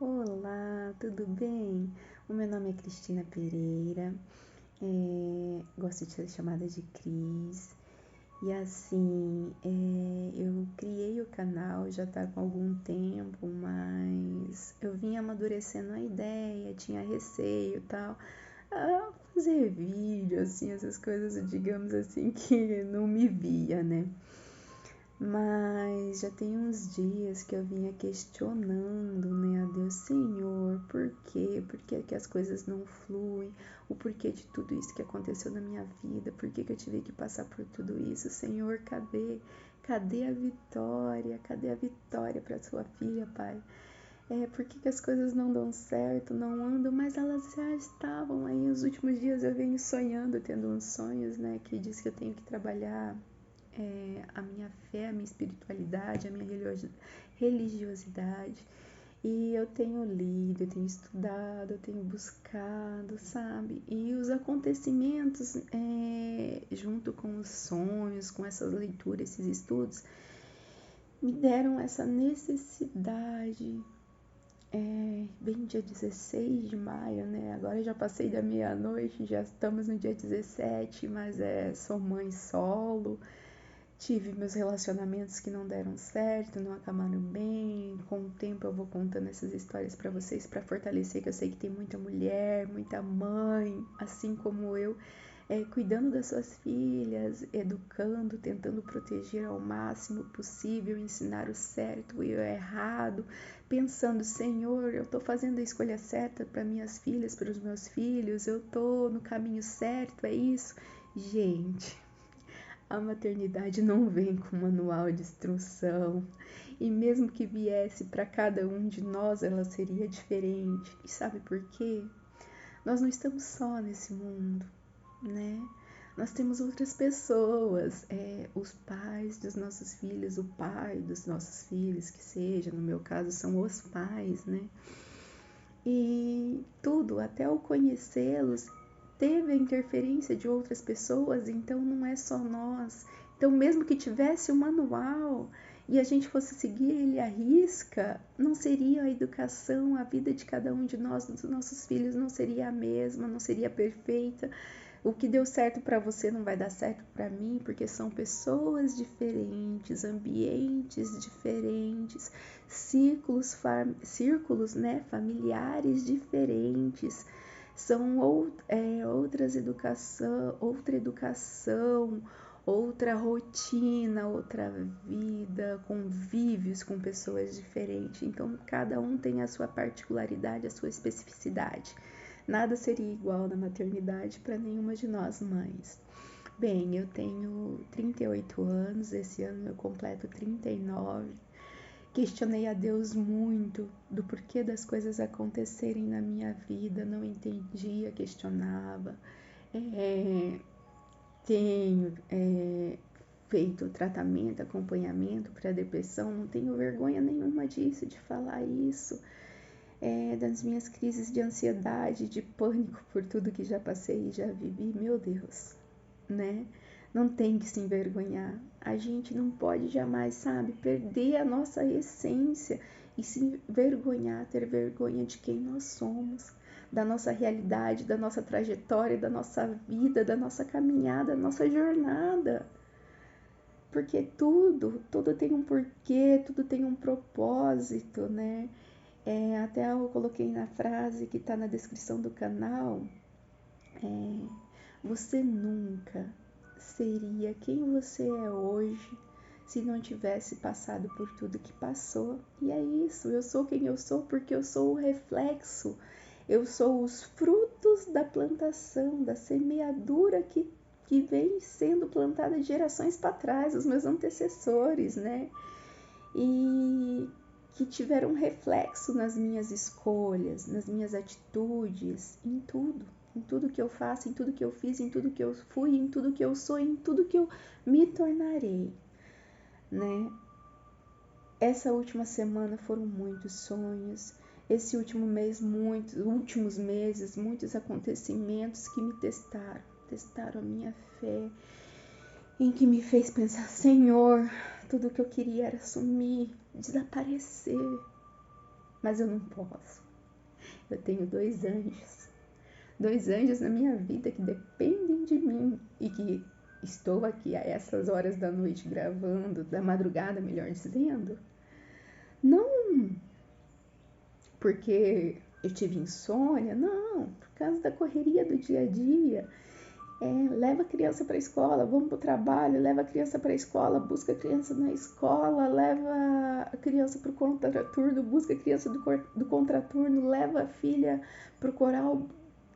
Olá, tudo bem? O meu nome é Cristina Pereira, gosto de ser chamada de Cris. E assim, eu criei o canal já tá com algum tempo, mas eu vim amadurecendo a ideia, tinha receio e tal. Fazer vídeo, assim, essas coisas, digamos assim, que não me via, né? Mas já tem uns dias que eu vinha questionando, né, a Deus, Senhor, por quê? Por que que as coisas não fluem? O porquê de tudo isso que aconteceu na minha vida? Por que que eu tive que passar por tudo isso? Senhor, cadê? Cadê a vitória? Cadê a vitória para sua filha, Pai? Por que que as coisas não dão certo, não andam, mas elas já estavam aí. Os últimos dias eu venho sonhando, tendo uns sonhos, né, que diz que eu tenho que trabalhar a minha fé, a minha espiritualidade, a minha religiosidade. E eu tenho lido, eu tenho estudado, eu tenho buscado, sabe? E os acontecimentos, junto com os sonhos, com essas leituras, esses estudos, me deram essa necessidade. Bem dia 16 de maio, né? Agora já passei da meia-noite, já estamos no dia 17, mas sou mãe solo. Tive meus relacionamentos que não deram certo, não acabaram bem. Com o tempo eu vou contando essas histórias para vocês para fortalecer, que eu sei que tem muita mulher, muita mãe, assim como eu, cuidando das suas filhas, educando, tentando proteger ao máximo possível, ensinar o certo e o errado, pensando, Senhor, eu estou fazendo a escolha certa para minhas filhas, para os meus filhos, eu estou no caminho certo, é isso? Gente, a maternidade não vem com manual de instrução, e mesmo que viesse para cada um de nós, ela seria diferente. E sabe por quê? Nós não estamos só nesse mundo, né? Nós temos outras pessoas, os pais dos nossos filhos, o pai dos nossos filhos, que seja, no meu caso, são os pais, né? E tudo, até o conhecê-los, teve a interferência de outras pessoas, então não é só nós. Então, mesmo que tivesse o manual e a gente fosse seguir ele à risca, não seria a educação, a vida de cada um de nós, dos nossos filhos, não seria a mesma, não seria perfeita. O que deu certo para você não vai dar certo para mim, porque são pessoas diferentes, ambientes diferentes, círculos, né, familiares diferentes. São outra educação, outra rotina, outra vida, convívios com pessoas diferentes. Então, cada um tem a sua particularidade, a sua especificidade. Nada seria igual na maternidade para nenhuma de nós mães. Bem, eu tenho 38 anos, esse ano eu completo 39. Questionei a Deus muito do porquê das coisas acontecerem na minha vida, não entendia, questionava. É, tenho feito tratamento, acompanhamento para depressão, não tenho vergonha nenhuma disso, de falar isso. Das minhas crises de ansiedade, de pânico por tudo que já passei e já vivi, meu Deus, né? Não tem que se envergonhar. A gente não pode jamais, sabe, perder a nossa essência e se envergonhar, ter vergonha de quem nós somos, da nossa realidade, da nossa trajetória, da nossa vida, da nossa caminhada, da nossa jornada. Porque tudo tem um porquê, tudo tem um propósito, né? Até eu coloquei na frase que está na descrição do canal, você nunca seria quem você é hoje se não tivesse passado por tudo que passou. E é isso, eu sou quem eu sou porque eu sou o reflexo, eu sou os frutos da plantação, da semeadura que vem sendo plantada de gerações para trás, os meus antecessores, né? E que tiveram reflexo nas minhas escolhas, nas minhas atitudes, em tudo que eu faço, em tudo que eu fiz, em tudo que eu fui, em tudo que eu sou, em tudo que eu me tornarei, né? Essa última semana foram muitos sonhos, esse último mês, últimos meses, muitos acontecimentos que me testaram a minha fé, em que me fez pensar, Senhor, tudo que eu queria era sumir, desaparecer, mas eu não posso. Eu tenho 2 anjos na minha vida que dependem de mim e que estou aqui a essas horas da noite gravando, da madrugada, melhor dizendo, não porque eu tive insônia, não, por causa da correria do dia a dia. Leva a criança para a escola, vamos para o trabalho, leva a criança para a escola, busca a criança na escola, leva a criança para o contraturno, busca a criança do contraturno, leva a filha para o coral,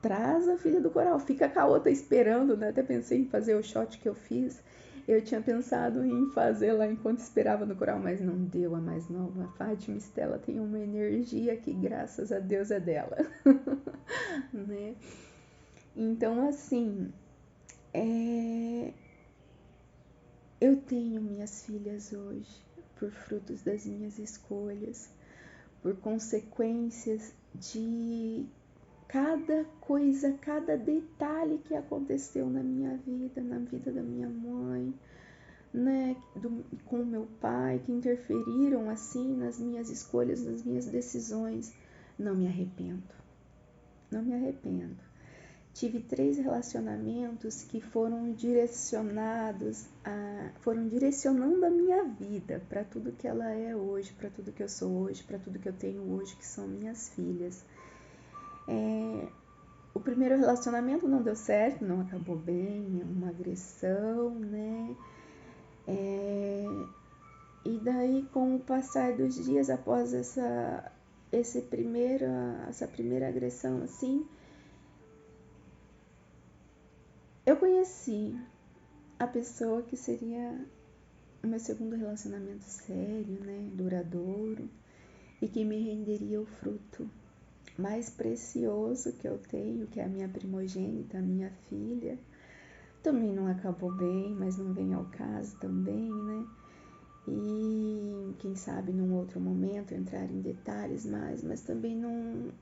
traz a filha do coral, fica com a outra esperando, né? Até pensei em fazer o shot que eu fiz. Eu tinha pensado em fazer lá enquanto esperava no coral, mas não deu. A mais nova, a Fátima Estela, tem uma energia que graças a Deus é dela, né? Então, assim, eu tenho minhas filhas hoje por frutos das minhas escolhas, por consequências de cada coisa, cada detalhe que aconteceu na minha vida, na vida da minha mãe, né, com meu pai, que interferiram assim nas minhas escolhas, nas minhas decisões. Não me arrependo, não me arrependo. Tive 3 relacionamentos que foram direcionando a minha vida para tudo que ela é hoje, para tudo que eu sou hoje, para tudo que eu tenho hoje, que são minhas filhas. O primeiro relacionamento não deu certo, não acabou bem, uma agressão, né? E daí, com o passar dos dias após essa primeira agressão, assim, eu conheci a pessoa que seria o meu segundo relacionamento sério, né, duradouro, e que me renderia o fruto mais precioso que eu tenho, que é a minha primogênita, a minha filha. Também não acabou bem, mas não vem ao caso também, né? E quem sabe num outro momento entrar em detalhes mais, mas também não,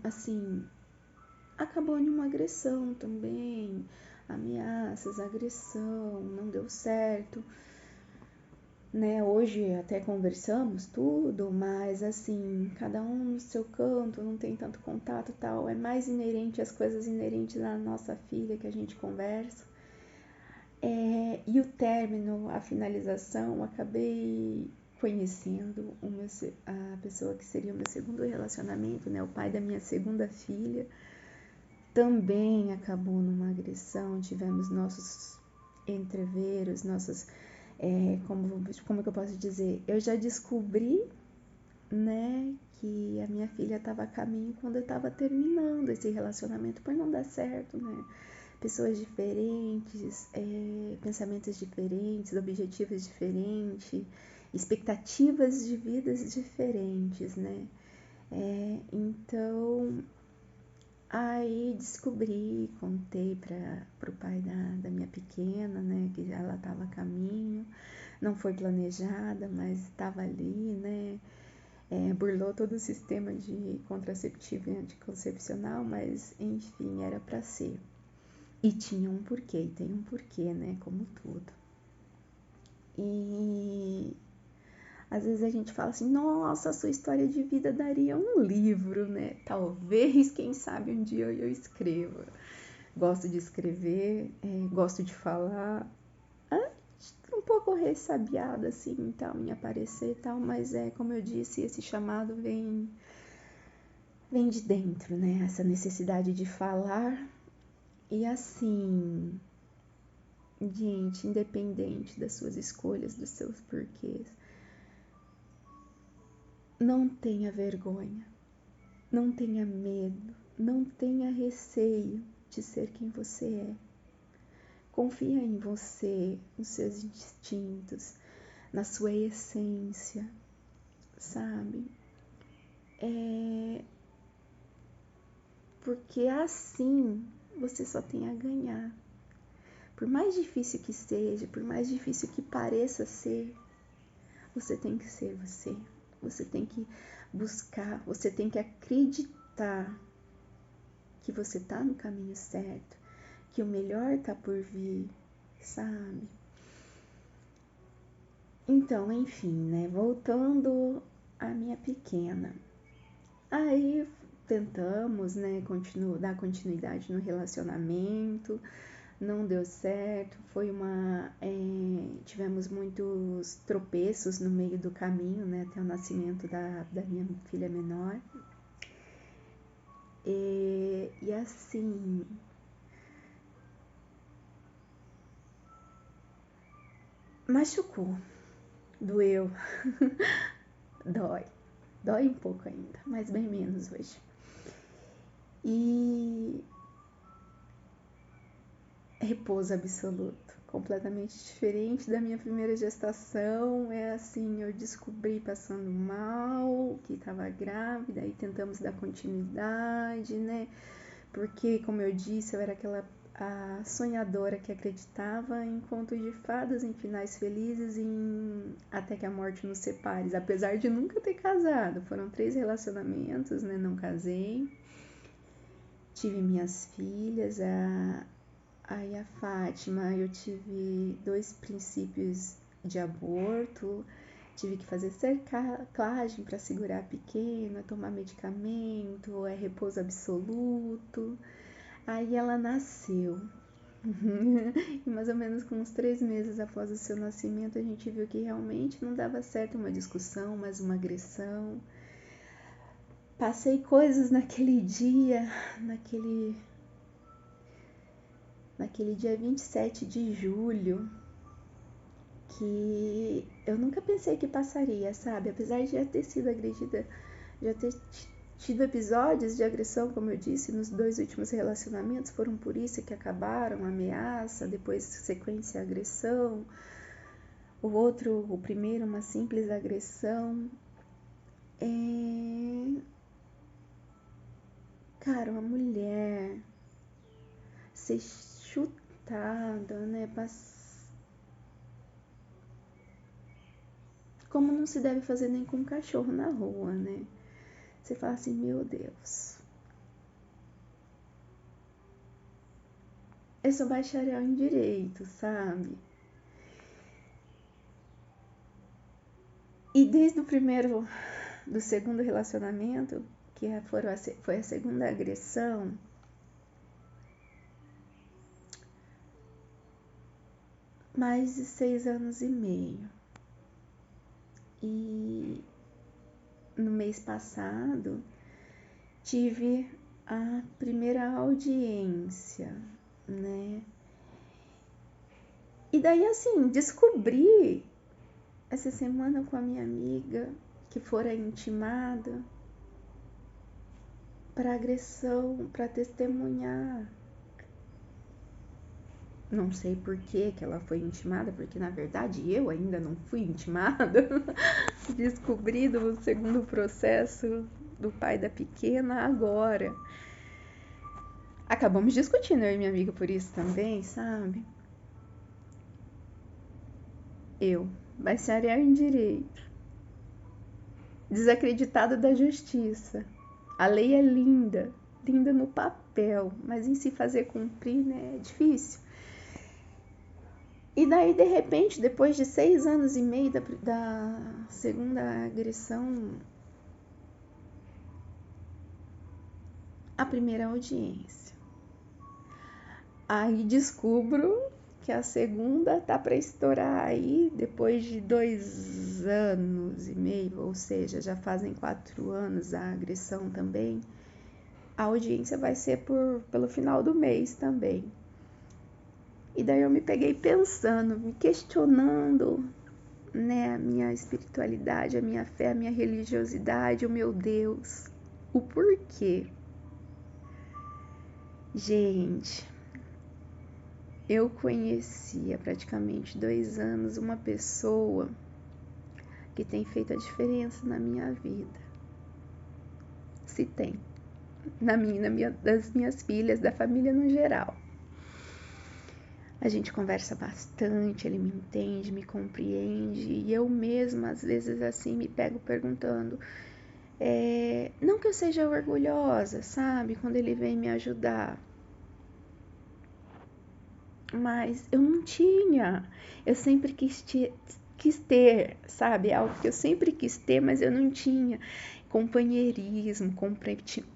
assim, acabou em uma agressão também, ameaças, agressão, não deu certo, né? Hoje até conversamos tudo, mas assim, cada um no seu canto, não tem tanto contato e tal, é mais inerente às coisas inerentes à nossa filha que a gente conversa. E o término, a finalização, acabei conhecendo a pessoa que seria o meu segundo relacionamento, né? O pai da minha segunda filha. Também acabou numa agressão, tivemos nossos entreveros, como que eu posso dizer? Eu já descobri, né, que a minha filha estava a caminho quando eu estava terminando esse relacionamento, por não dar certo, né? Pessoas diferentes, pensamentos diferentes, objetivos diferentes, expectativas de vidas diferentes, né? Então, aí descobri, contei para o pai da minha pequena, né, que ela estava a caminho, não foi planejada, mas estava ali, né, burlou todo o sistema de contraceptivo e anticoncepcional, mas enfim, era para ser. E tinha um porquê, e tem um porquê, né, como tudo. E às vezes a gente fala assim, nossa, a sua história de vida daria um livro, né? Talvez, quem sabe, um dia eu escreva. Gosto de escrever, gosto de falar. Um pouco ressabiada, assim, tal, em aparecer e tal, mas como eu disse, esse chamado vem de dentro, né? Essa necessidade de falar. E assim, gente, independente das suas escolhas, dos seus porquês, não tenha vergonha, não tenha medo, não tenha receio de ser quem você é. Confia em você, nos seus instintos, na sua essência, sabe? Porque assim você só tem a ganhar. Por mais difícil que seja, por mais difícil que pareça ser, você tem que ser você. Você tem que buscar, você tem que acreditar que você tá no caminho certo, que o melhor tá por vir, sabe? Então, enfim, né? Voltando a minha pequena. Aí tentamos, né, dar continuidade no relacionamento, não deu certo, tivemos muitos tropeços no meio do caminho, né, até o nascimento da minha filha menor. E assim, machucou, doeu, dói um pouco ainda, mas bem menos hoje. E repouso absoluto, completamente diferente da minha primeira gestação. É assim, eu descobri passando mal, que estava grávida, e tentamos dar continuidade, né? Porque, como eu disse, eu era a sonhadora que acreditava em contos de fadas, em finais felizes, até que a morte nos separe, apesar de nunca ter casado. Foram 3 relacionamentos, né? Não casei. Tive minhas filhas, Aí a Fátima, eu tive 2 princípios de aborto, tive que fazer cerclagem para segurar a pequena, tomar medicamento, repouso absoluto. Aí ela nasceu. E mais ou menos com uns 3 meses após o seu nascimento, a gente viu que realmente não dava certo uma discussão, mas uma agressão. Passei coisas naquele dia, naquele dia 27 de julho, que eu nunca pensei que passaria, sabe? Apesar de já ter sido agredida, já ter tido episódios de agressão, como eu disse, nos 2 últimos relacionamentos, foram por isso que acabaram, ameaça, depois sequência agressão, o primeiro, uma simples agressão. Cara, uma mulher ser chutada, né? Como não se deve fazer nem com um cachorro na rua, né? Você fala assim, meu Deus. Eu sou bacharel em direito, sabe? E desde do segundo relacionamento, que foi a segunda agressão, mais de 6 anos e meio. E no mês passado, tive a primeira audiência, né? E daí, assim, descobri essa semana com a minha amiga que fora intimada para agressão, para testemunhar. Não sei por que ela foi intimada, porque na verdade eu ainda não fui intimada. Descobri do segundo processo do pai da pequena agora. Acabamos discutindo, eu e minha amiga, por isso também, sabe? Eu, bacharel em direito, desacreditada da justiça. A lei é linda, linda no papel, mas em se fazer cumprir, né, é difícil. E daí, de repente, depois de 6 anos e meio da segunda agressão, a primeira audiência. Aí descubro que a segunda tá para estourar aí depois de 2 anos e meio, ou seja, já fazem 4 anos a agressão também. A audiência vai ser pelo final do mês também. E daí eu me peguei pensando, me questionando, né, a minha espiritualidade, a minha fé, a minha religiosidade, o meu Deus, o porquê. Gente, eu conheci há praticamente 2 anos uma pessoa que tem feito a diferença na minha vida. Se tem. Das minhas filhas, da família no geral. A gente conversa bastante, ele me entende, me compreende, e eu mesma, às vezes, assim, me pego perguntando, não que eu seja orgulhosa, sabe, quando ele vem me ajudar, mas eu não tinha, eu sempre quis quis ter, sabe? É algo que eu sempre quis ter, mas eu não tinha. Companheirismo,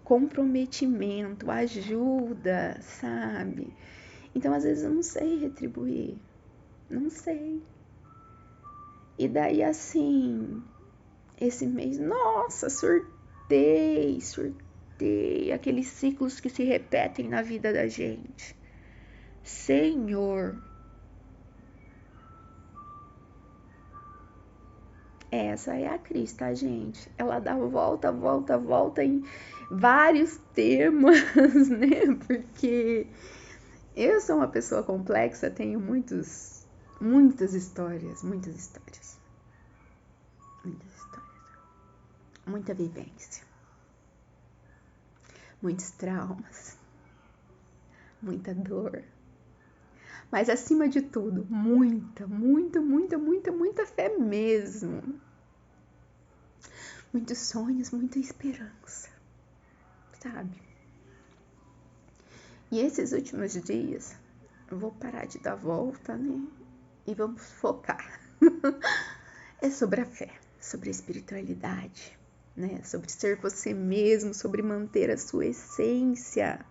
comprometimento, ajuda, sabe? Então, às vezes, eu não sei retribuir. Não sei. E daí, assim, esse mês, nossa, surtei. Aqueles ciclos que se repetem na vida da gente. Senhor. Essa é a Cris, tá, gente? Ela dá volta em vários temas, né? Porque eu sou uma pessoa complexa, tenho muitas histórias, muita vivência, muitos traumas, muita dor. Mas acima de tudo, muita fé mesmo. Muitos sonhos, muita esperança, sabe? E esses últimos dias, eu vou parar de dar volta, né? E vamos focar. É sobre a fé, sobre a espiritualidade, né? Sobre ser você mesmo, sobre manter a sua essência.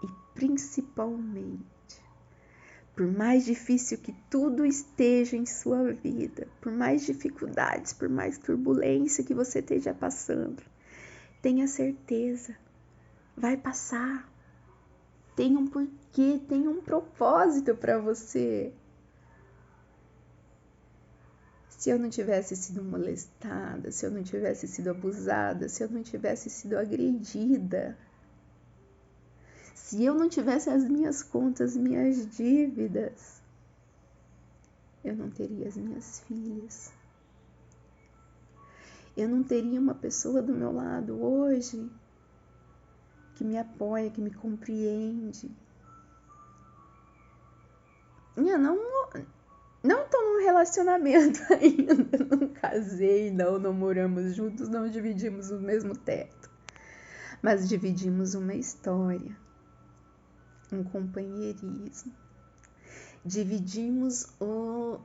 E principalmente, por mais difícil que tudo esteja em sua vida, por mais dificuldades, por mais turbulência que você esteja passando, tenha certeza, vai passar. Tem um porquê, tem um propósito para você. Se eu não tivesse sido molestada, se eu não tivesse sido abusada, se eu não tivesse sido agredida, se eu não tivesse as minhas contas, minhas dívidas, eu não teria as minhas filhas. Eu não teria uma pessoa do meu lado hoje que me apoia, que me compreende. Eu não tô num relacionamento ainda, não casei, não moramos juntos, não dividimos o mesmo teto. Mas dividimos uma história, um companheirismo. Dividimos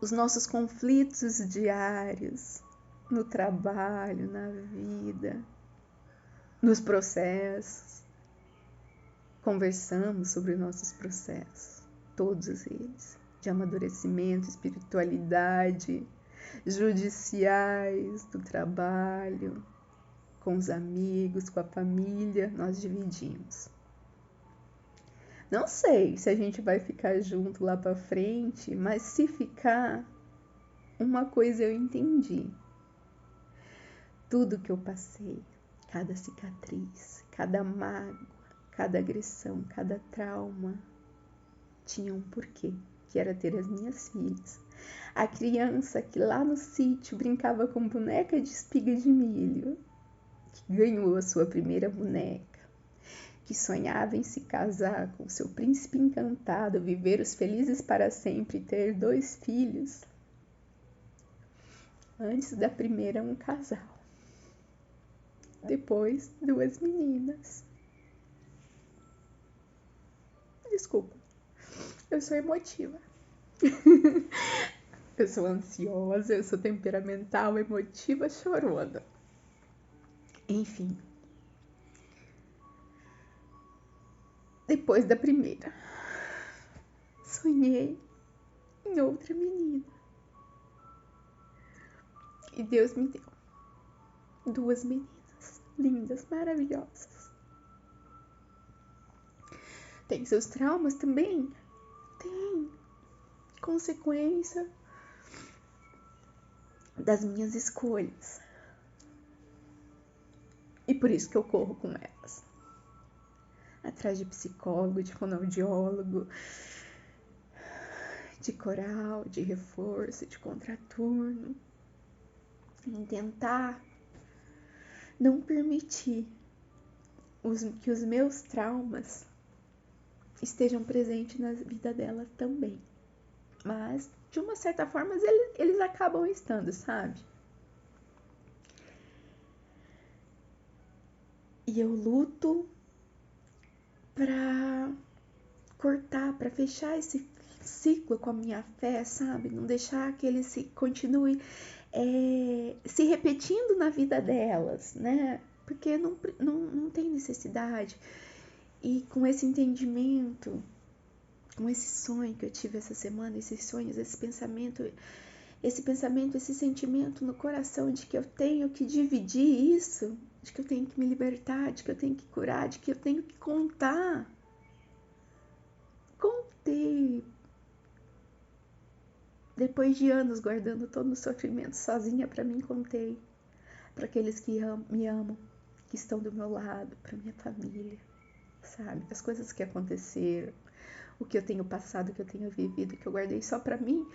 os nossos conflitos diários no trabalho, na vida, nos processos. Conversamos sobre nossos processos, todos eles, de amadurecimento, espiritualidade, judiciais, do trabalho, com os amigos, com a família, nós dividimos. Não sei se a gente vai ficar junto lá pra frente, mas se ficar, uma coisa eu entendi. Tudo que eu passei, cada cicatriz, cada mágoa, cada agressão, cada trauma, tinha um porquê, que era ter as minhas filhas. A criança que lá no sítio brincava com boneca de espiga de milho, que ganhou a sua primeira boneca, que sonhava em se casar com seu príncipe encantado, viver os felizes para sempre e ter 2 filhos. Antes da primeira, um casal. Depois, 2 meninas. Desculpa, eu sou emotiva. Eu sou ansiosa, eu sou temperamental, emotiva, chorona. Enfim. Depois da primeira, sonhei em outra menina. E Deus me deu 2 meninas lindas, maravilhosas. Tem seus traumas também? Tem. Consequência das minhas escolhas. E por isso que eu corro com elas. Atrás de psicólogo, de fonoaudiólogo, de coral, de reforço, de contraturno. Em tentar não permitir que os meus traumas estejam presentes na vida dela também. Mas, de uma certa forma, eles acabam estando, sabe? E eu luto pra cortar, pra fechar esse ciclo com a minha fé, sabe? Não deixar que ele se continue se repetindo na vida delas, né? Porque não tem necessidade. E com esse entendimento, com esse sonho que eu tive essa semana, esses sonhos, esse pensamento, esse sentimento no coração de que eu tenho que dividir isso, de que eu tenho que me libertar, de que eu tenho que curar, de que eu tenho que contar. Contei. Depois de anos guardando todo o sofrimento sozinha, para mim, contei. Para aqueles que me amam, que estão do meu lado, para minha família, sabe? As coisas que aconteceram, o que eu tenho passado, o que eu tenho vivido, que eu guardei só para mim,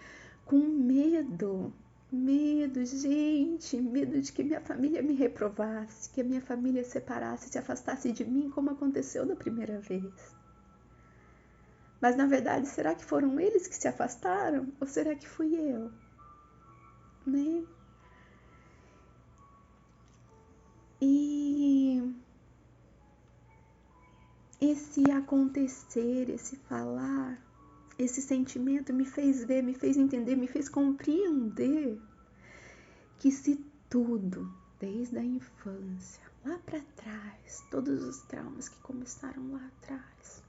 com medo. Medo, gente, medo de que minha família me reprovasse, que a minha família separasse, se afastasse de mim, como aconteceu da primeira vez. Mas na verdade, será que foram eles que se afastaram? Ou será que fui eu? Né? E esse acontecer, esse falar, esse sentimento me fez ver, me fez entender, me fez compreender que se tudo, desde a infância, lá para trás, todos os traumas que começaram lá atrás,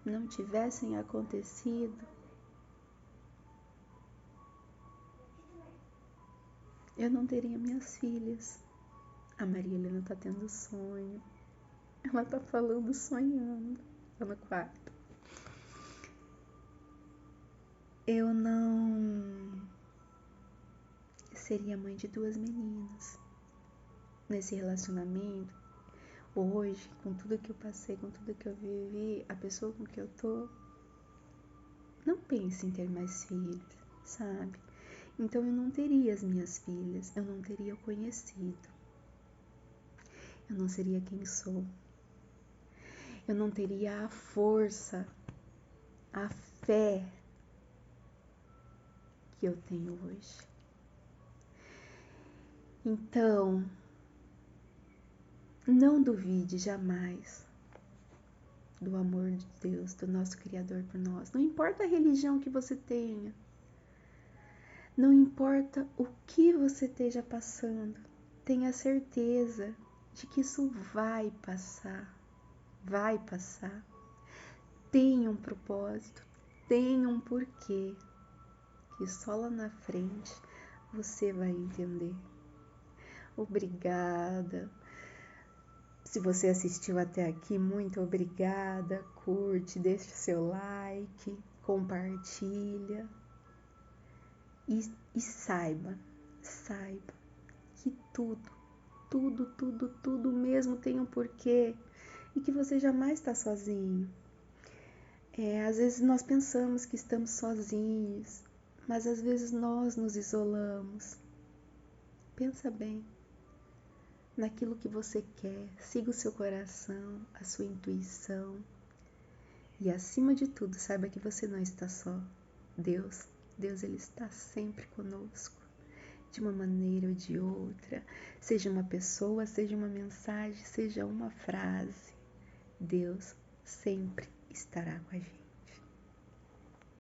não tivessem acontecido, eu não teria minhas filhas. A Maria Helena tá tendo sonho. Ela tá falando, sonhando. Tá no quarto. Eu não seria mãe de 2 meninas. Nesse relacionamento, hoje, com tudo que eu passei, com tudo que eu vivi, a pessoa com que eu tô, não pensa em ter mais filhos, sabe? Então eu não teria as minhas filhas, eu não teria o conhecido, eu não seria quem sou, eu não teria a força, a fé que eu tenho hoje. Então, não duvide jamais do amor de Deus, do nosso Criador por nós. Não importa a religião que você tenha, não importa o que você esteja passando, tenha certeza de que isso vai passar. Vai passar. Tem um propósito, tem um porquê, que só lá na frente você vai entender. Obrigada. Se você assistiu até aqui, muito obrigada. Curte, deixa o seu like, compartilha. E saiba que tudo mesmo tem um porquê e que você jamais está sozinho. Às vezes nós pensamos que estamos sozinhos, mas às vezes nós nos isolamos. Pensa bem naquilo que você quer, siga o seu coração, a sua intuição e acima de tudo, saiba que você não está só. Deus, ele está sempre conosco, de uma maneira ou de outra, seja uma pessoa, seja uma mensagem, seja uma frase, Deus sempre estará com a gente.